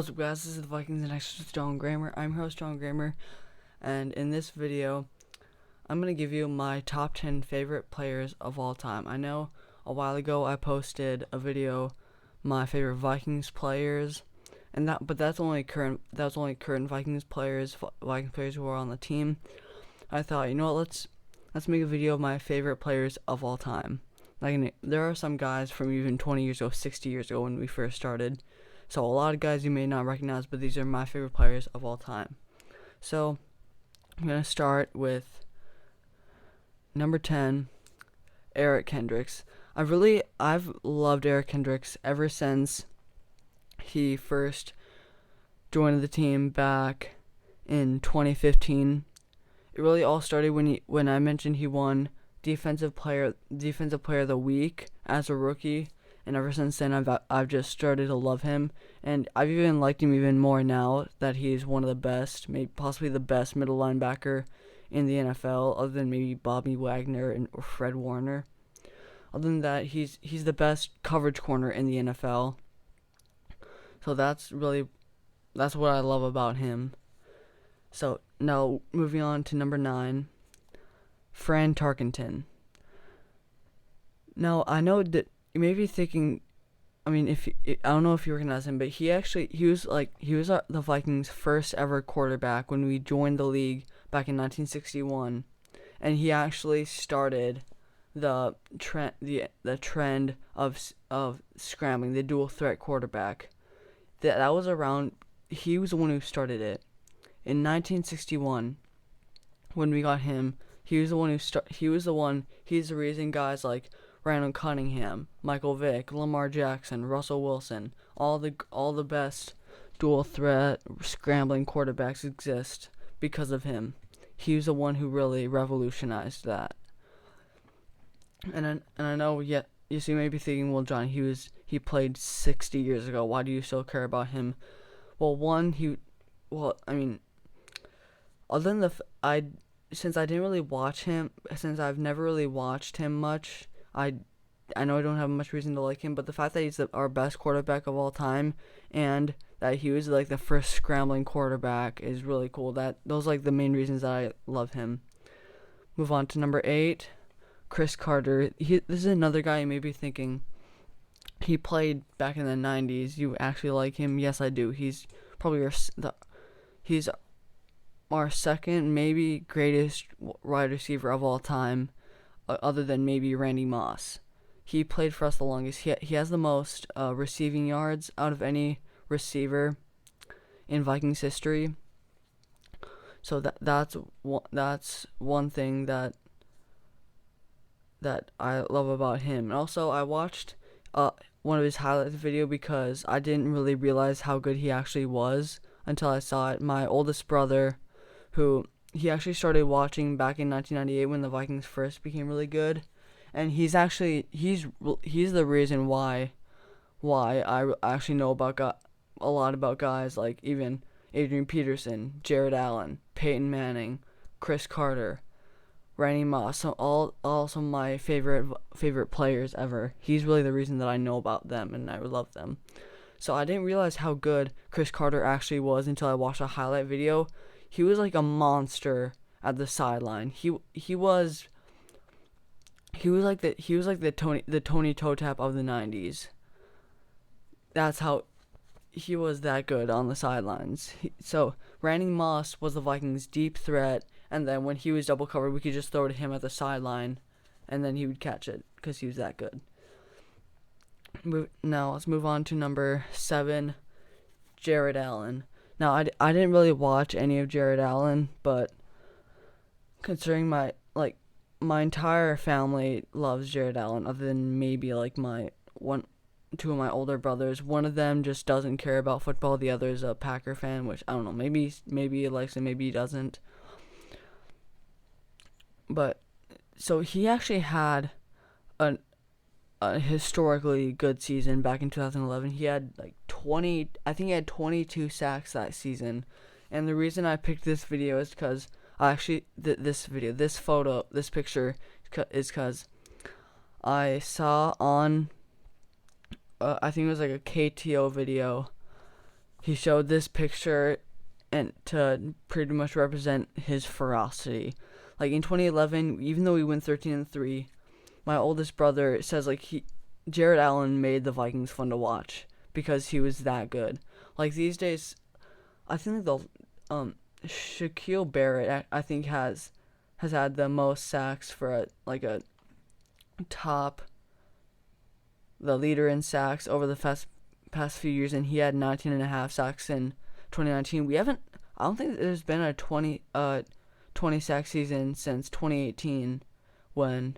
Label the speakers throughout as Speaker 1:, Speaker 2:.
Speaker 1: What's up, guys? This is the Vikings and next is John Grammer. I'm your host, John Grammer, and in this video, I'm going to give you my top 10 favorite players of all time. I know a while ago I posted a video, my favorite Vikings players, but that's only current Vikings players who are on the team. I thought, you know what, let's make a video of my favorite players of all time. Like, there are some guys from even 20 years ago, 60 years ago when we first started. So a lot of guys you may not recognize, but these are my favorite players of all time. So I'm going to start with number 10, Eric Kendricks. I've loved Eric Kendricks ever since he first joined the team back in 2015. It really all started when I mentioned he won defensive player of the week as a rookie. And ever since then, I've just started to love him, and I've even liked him even more now that he's one of the best, maybe possibly the best middle linebacker in the NFL, other than maybe Bobby Wagner or Fred Warner. Other than that, he's the best coverage corner in the NFL. So that's what I love about him. So now moving on to number 9, Fran Tarkinton. Now I know that you may be thinking, I don't know if you recognize him, but he was the Vikings' first ever quarterback when we joined the league back in 1961, and he actually started the trend of scrambling, the dual threat quarterback. That was around. He was the one who started it in 1961 when we got him. He's the reason guys like Randall Cunningham, Michael Vick, Lamar Jackson, Russell Wilson, all the best dual threat scrambling quarterbacks exist because of him. He was the one who really revolutionized that. And I know, you may be thinking, well, John, he played 60 years ago. Why do you still care about him? Well, other than since I didn't really watch him, since I've never really watched him much, I know I don't have much reason to like him, but the fact that he's our best quarterback of all time and that he was like the first scrambling quarterback is really cool. Those are like the main reasons that I love him. Move on to number 8, Chris Carter. This is another guy you may be thinking, he played back in the 90s. You actually like him? Yes, I do. He's probably our second, maybe greatest wide receiver of all time, other than maybe Randy Moss. He played for us the longest. He has the most receiving yards out of any receiver in Vikings history. So that's one thing that I love about him. And also, I watched one of his highlights video because I didn't really realize how good he actually was until I saw it. My oldest brother, who he actually started watching back in 1998 when the Vikings first became really good, and he's the reason why I actually know a lot about guys like even Adrian Peterson, Jared Allen, Peyton Manning, Chris Carter, Randy Moss, some of my favorite players ever. He's really the reason that I know about them and I love them. So I didn't realize how good Chris Carter actually was until I watched a highlight video. He was like a monster at the sideline. He was like the Tony Toe Tap of the 90s. That's how he was that good on the sidelines. So Randy Moss was the Vikings' deep threat, and then when he was double covered, we could just throw to him at the sideline, and then he would catch it because he was that good. Now let's move on to number 7, Jared Allen. Now, I didn't really watch any of Jared Allen, but considering my entire family loves Jared Allen, other than maybe like two of my older brothers. One of them just doesn't care about football. The other is a Packer fan, which I don't know. Maybe he likes it, maybe he doesn't. But so he actually had a historically good season back in 2011. He had like 22 sacks that season. And the reason I picked this video is because this picture is because I saw on I think it was like a KTO video he showed this picture and to pretty much represent his ferocity. Like in 2011, even though we went 13-3, my oldest brother says like Jared Allen made the Vikings fun to watch because he was that good. Like these days, I think the Shaquille Barrett I think has had the most sacks for the leader in sacks over the past few years, and he had 19.5 sacks in 2019. I don't think there's been a 20 sack season since 2018 when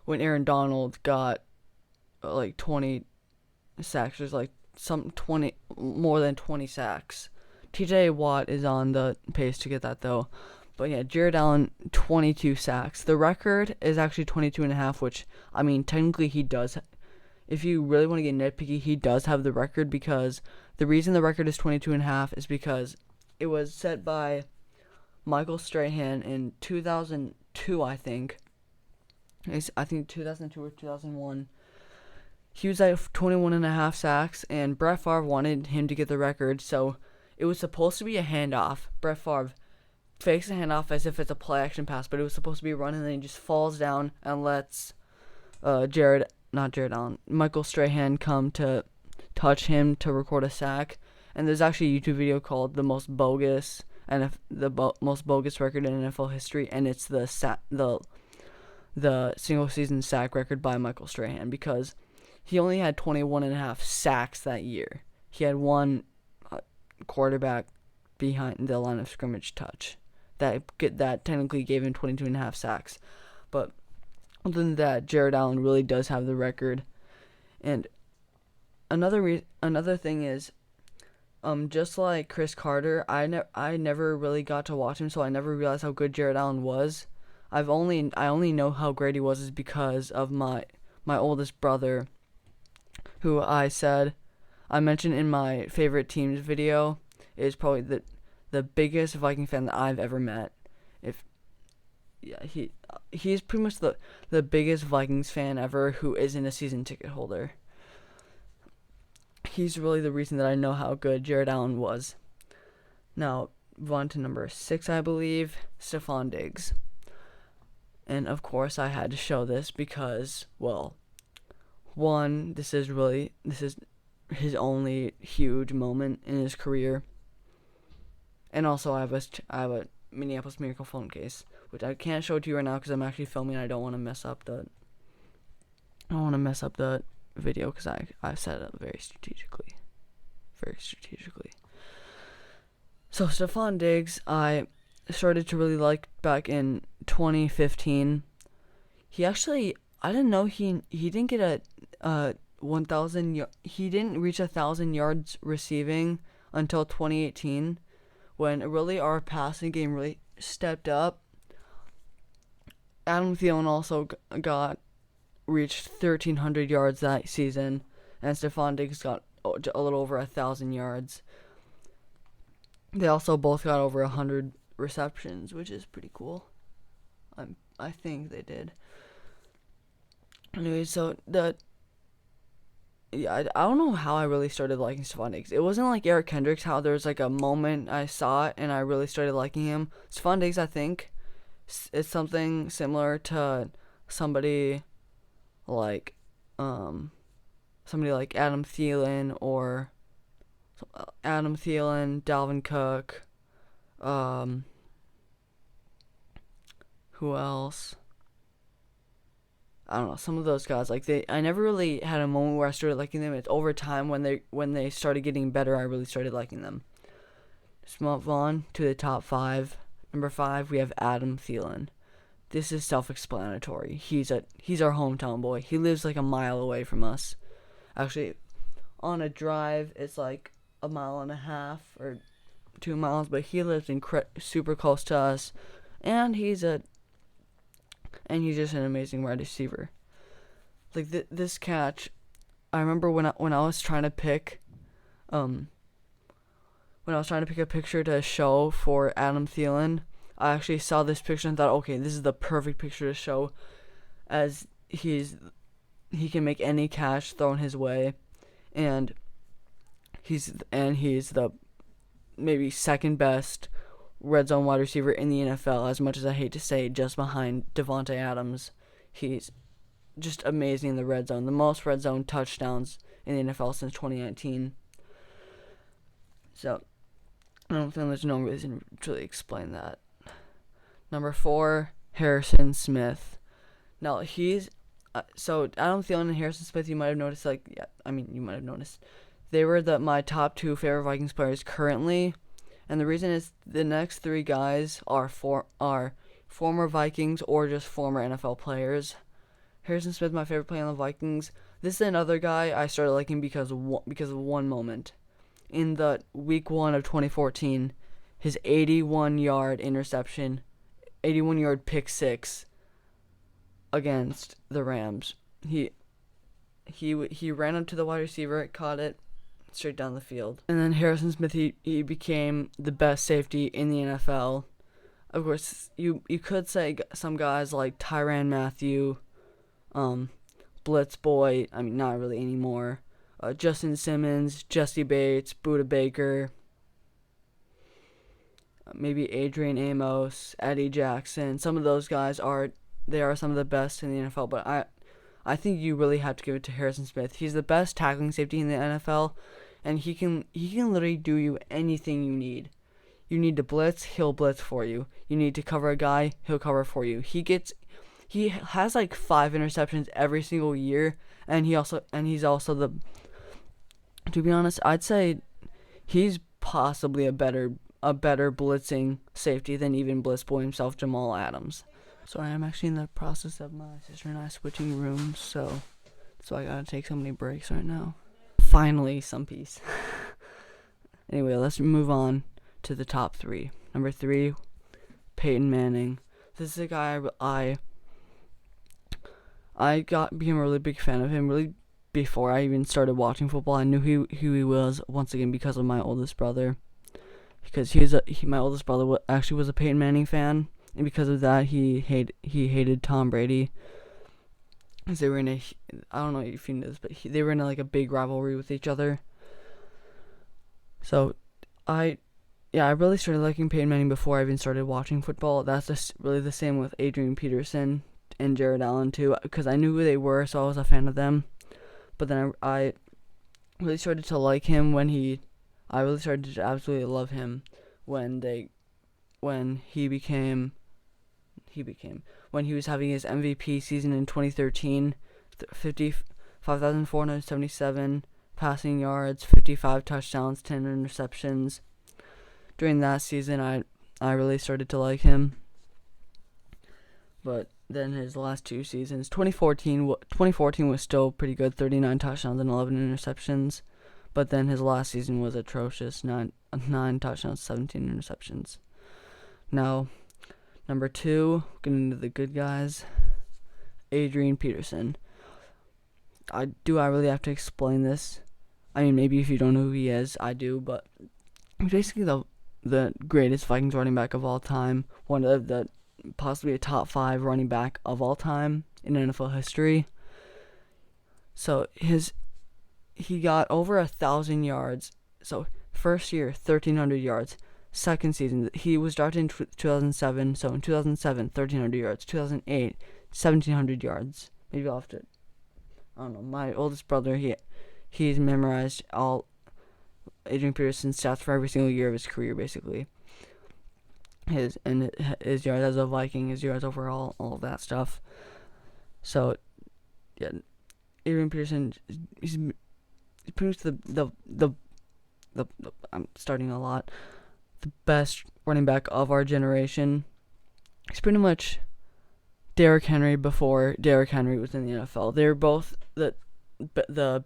Speaker 1: Aaron Donald got like 20 sacks. There's like more than 20 sacks. TJ Watt is on the pace to get that though. But yeah, Jared Allen, 22 sacks. The record is actually 22.5, which, I mean, technically he does. If you really want to get nitpicky, he does have the record, because the reason the record is 22.5 is because it was set by Michael Strahan in 2002, I think. I think 2002 or 2001. He was at 21.5 sacks, and Brett Favre wanted him to get the record, so it was supposed to be a handoff. Brett Favre fakes a handoff as if it's a play action pass, but it was supposed to be a run, and then he just falls down and lets Michael Strahan come to touch him to record a sack. And there's actually a YouTube video called "The Most Bogus Most Bogus Record in NFL History," and it's the single season sack record by Michael Strahan, because he only had 21.5 sacks that year. He had one quarterback behind the line of scrimmage touch that technically gave him 22.5 sacks. But other than that, Jared Allen really does have the record. And another thing is, just like Chris Carter, I never really got to watch him, so I never realized how good Jared Allen was. I only know how great he was is because of my oldest brother, who I mentioned in my favorite teams video, is probably the biggest Viking fan that I've ever met. He's pretty much the biggest Vikings fan ever who isn't a season ticket holder. He's really the reason that I know how good Jared Allen was. Now, move on to number 6, I believe, Stefan Diggs. And of course I had to show this because, well, one, this is his only huge moment in his career. And also I have a Minneapolis Miracle phone case, which I can't show to you right now because I'm actually filming. I don't want to mess up the video because I set it up very strategically. So Stefan Diggs, I started to really like back in 2015. He actually, I didn't know he didn't get a 1,000. He didn't reach 1,000 yards receiving until 2018, when really our passing game really stepped up. Adam Thielen also reached 1,300 yards that season, and Stefan Diggs got a little over 1,000 yards. They also both got over 100 receptions, which is pretty cool. I think they did. Anyway, so I don't know how I really started liking Stefan Diggs. It wasn't like Eric Kendricks, how there was like a moment I saw it and I really started liking him. Stefan Diggs, I think, is something similar to somebody like Adam Thielen, or Dalvin Cook, who else? I don't know, some of those guys. I never really had a moment where I started liking them. It's over time when they started getting better, I really started liking them. Let's move on to the top 5. Number 5, we have Adam Thielen. This is self-explanatory. He's our hometown boy. He lives like a mile away from us. Actually, on a drive, it's like a mile and a half or 2 miles, but he lives super close to us, and he's just an amazing wide receiver. Like this catch, I remember when I was trying to pick, a picture to show for Adam Thielen, I actually saw this picture and thought, okay, this is the perfect picture to show, as he can make any catch thrown his way, and He's the maybe second best red zone wide receiver in the NFL, as much as I hate to say, just behind Devontae Adams. He's just amazing in the red zone. The most red zone touchdowns in the NFL since 2019. So, I don't think there's no reason to really explain that. Number 4, Harrison Smith. Now, he's... so, Adam Thielen and Harrison Smith, you might have noticed, you might have noticed. They were my top 2 favorite Vikings players currently. And the reason is the next 3 guys are former Vikings or just former NFL players. Harrison Smith, my favorite player on the Vikings. This is another guy I started liking because of one moment. In the week 1 of 2014, his 81-yard interception, 81-yard pick six against the Rams. He ran up to the wide receiver, caught it straight down the field. And then Harrison Smith, he became the best safety in the NFL. Of course, you could say some guys like Tyrann Mathieu, Blitz Boy, not really anymore. Justin Simmons, Jesse Bates, Budda Baker, maybe Adrian Amos, Eddie Jackson. Some of those guys are some of the best in the NFL, but I think you really have to give it to Harrison Smith. He's the best tackling safety in the NFL, and he can literally do you anything you need. You need to blitz, he'll blitz for you. You need to cover a guy, he'll cover for you. He has like 5 interceptions every single year, and he's also the, to be honest, I'd say he's possibly a better blitzing safety than even Blitz Boy himself, Jamal Adams. So I am actually in the process of my sister and I switching rooms, so I gotta take so many breaks right now. Finally, some peace. Anyway, let's move on to the top 3. Number 3, Peyton Manning. This is a guy I became a really big fan of him really before I even started watching football. I knew who he was once again because of my oldest brother, because my oldest brother actually was a Peyton Manning fan, and because of that he hated Tom Brady, because they were in I don't know if you know this, but they were in like a big rivalry with each other. So I really started liking Peyton Manning before I even started watching football. That's just really the same with Adrian Peterson and Jared Allen too, because I knew who they were, so I was a fan of them. But then I really started to like him when he absolutely love him when he was having his MVP season in 2013, 55,477 passing yards, 55 touchdowns, 10 interceptions. During that season, I really started to like him. But then his last 2 seasons, 2014 was still pretty good, 39 touchdowns and 11 interceptions. But then his last season was atrocious, 9 touchdowns, 17 interceptions. Now, number 2, getting into the good guys, Adrian Peterson. I really have to explain this? Maybe if you don't know who he is, I do, but he's basically the greatest Vikings running back of all time, one of the possibly a top 5 running back of all time in NFL history. So he got over 1,000 yards. So first year, 1,300 yards. Second season, he was drafted in 2007. So in 2007, 1,300 yards. 2008, 1,700 yards. Maybe I'll have to, I don't know. My oldest brother, he's memorized all Adrian Peterson's stats for every single year of his career, basically. His yards as a Viking, his yards overall, all of that stuff. So, yeah, Adrian Peterson, he's pretty much the I'm starting a lot, the best running back of our generation. He's pretty much Derrick Henry before Derrick Henry was in the NFL. They're both the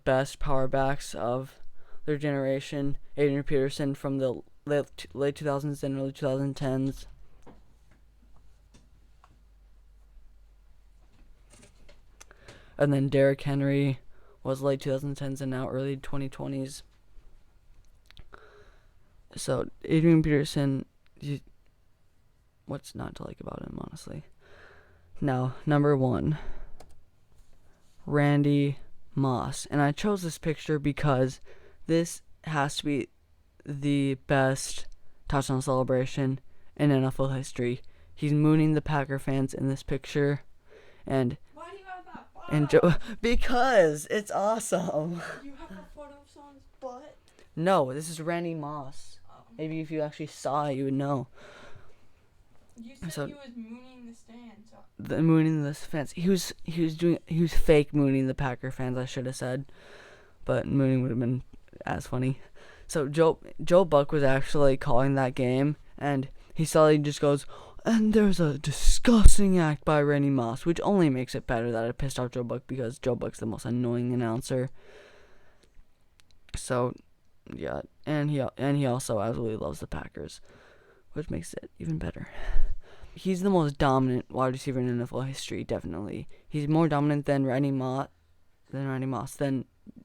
Speaker 1: best power backs of their generation. Adrian Peterson from the late 2000s and early 2010s. And then Derrick Henry was late 2010s and now early 2020s. So Adrian Peterson, what's not to like about him, honestly? Now, number 1, Randy Moss. And I chose this picture because this has to be the best touchdown celebration in NFL history. He's mooning the Packer fans in this picture, and
Speaker 2: why do you have that photo?
Speaker 1: Because it's awesome.
Speaker 2: You have a photo of someone's butt?
Speaker 1: No, this is Randy Moss.
Speaker 2: Oh.
Speaker 1: Maybe if you actually saw it, you would know.
Speaker 2: You said he was mooning the stands.
Speaker 1: The mooning the fans. He was fake mooning the Packer fans, I should have said, but mooning would have been as funny. So Joe Buck was actually calling that game, and he suddenly just goes, and there's a disgusting act by Randy Moss, which only makes it better that it pissed off Joe Buck, because Joe Buck's the most annoying announcer. So yeah, and he also absolutely loves the Packers, which makes it even better. He's the most dominant wide receiver in NFL history, definitely. He's more dominant than Randy Moss.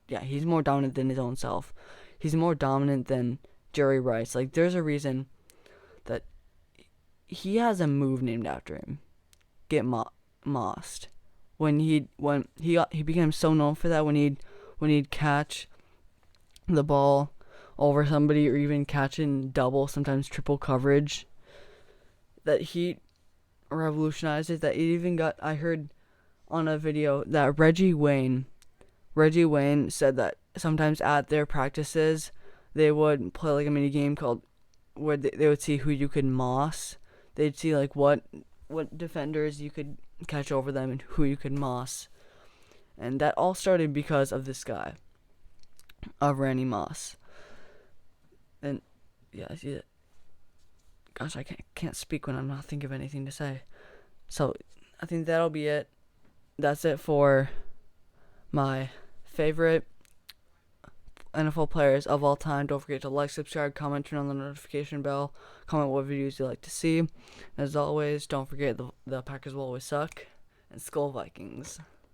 Speaker 1: He's more dominant than his own self. He's more dominant than Jerry Rice. Like, there's a reason that he has a move named after him. Get mossed. When he became so known for that, when he'd catch the ball over somebody, or even catch in double, sometimes triple coverage, that he revolutionized it. That it even got, I heard on a video that Reggie Wayne said that sometimes at their practices they would play like a mini game called where they would see who you could moss. They'd see like what defenders you could catch over them and who you could moss. And that all started because of this guy, of Randy Moss. And yeah, I see it. Gosh, I can't speak when I'm not thinking of anything to say. So I think that'll be it. That's it for my favorite NFL players of all time. Don't forget to like, subscribe, comment, turn on the notification bell, comment what videos you like to see. As always, don't forget the Packers will always suck, and Skull Vikings.